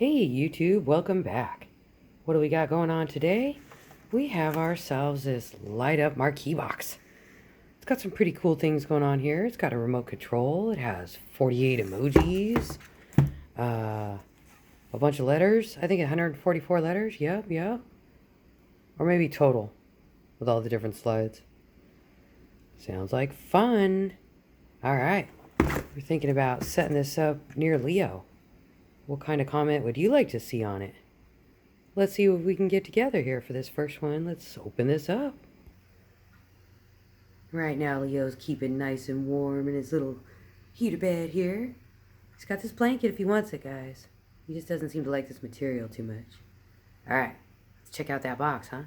Hey YouTube, welcome back. What do we got going on today? We have ourselves this light up marquee box. It's got some pretty cool things going on here. It's got a remote control. It has 48 emojis. A bunch of letters. I think 144 letters. Yep. Or maybe total with all the different slides. Sounds like fun. Alright. We're thinking about setting this up near Leo. What kind of comment would you like to see on it? Let's see what we can get together here for this first one. Let's open this up. Right now, Leo's keeping nice and warm in his little heater bed here. He's got this blanket if he wants it, guys. He just doesn't seem to like this material too much. Alright, let's check out that box, huh?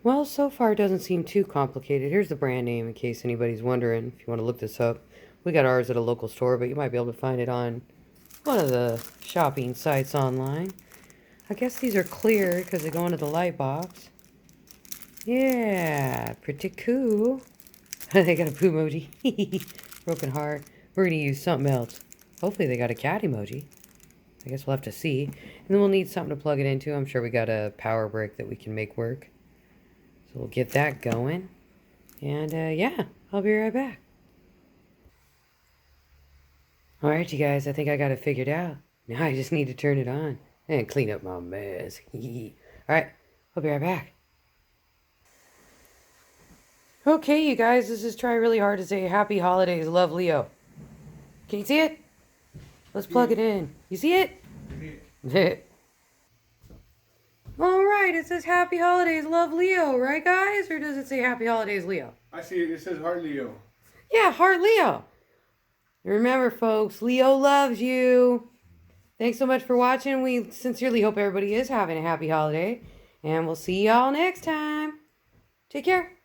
Well, so far it doesn't seem too complicated. Here's the brand name in case anybody's wondering if you want to look this up. We got ours at a local store, but you might be able to find it on one of the shopping sites online. I guess these are clear because they go into the light box. Yeah, pretty cool. They got a poo emoji. Broken heart. We're going to use something else. Hopefully they got a cat emoji. I guess we'll have to see. And then we'll need something to plug it into. I'm sure we got a power brick that we can make work. So we'll get that going. And yeah, I'll be right back. Alright, you guys, I think I got it figured out. Now I just need to turn it on and clean up my mess. Alright, I'll be right back. Okay, you guys, this is trying really hard to say happy holidays, love Leo. Can you see it? Let's plug it in. You see it? Alright, it says happy holidays, love Leo, right guys? Or does it say happy holidays, Leo? I see it. It says heart Leo. Yeah, heart Leo. Remember, folks, Leo loves you. Thanks so much for watching. We sincerely hope everybody is having a happy holiday. And we'll see y'all next time. Take care.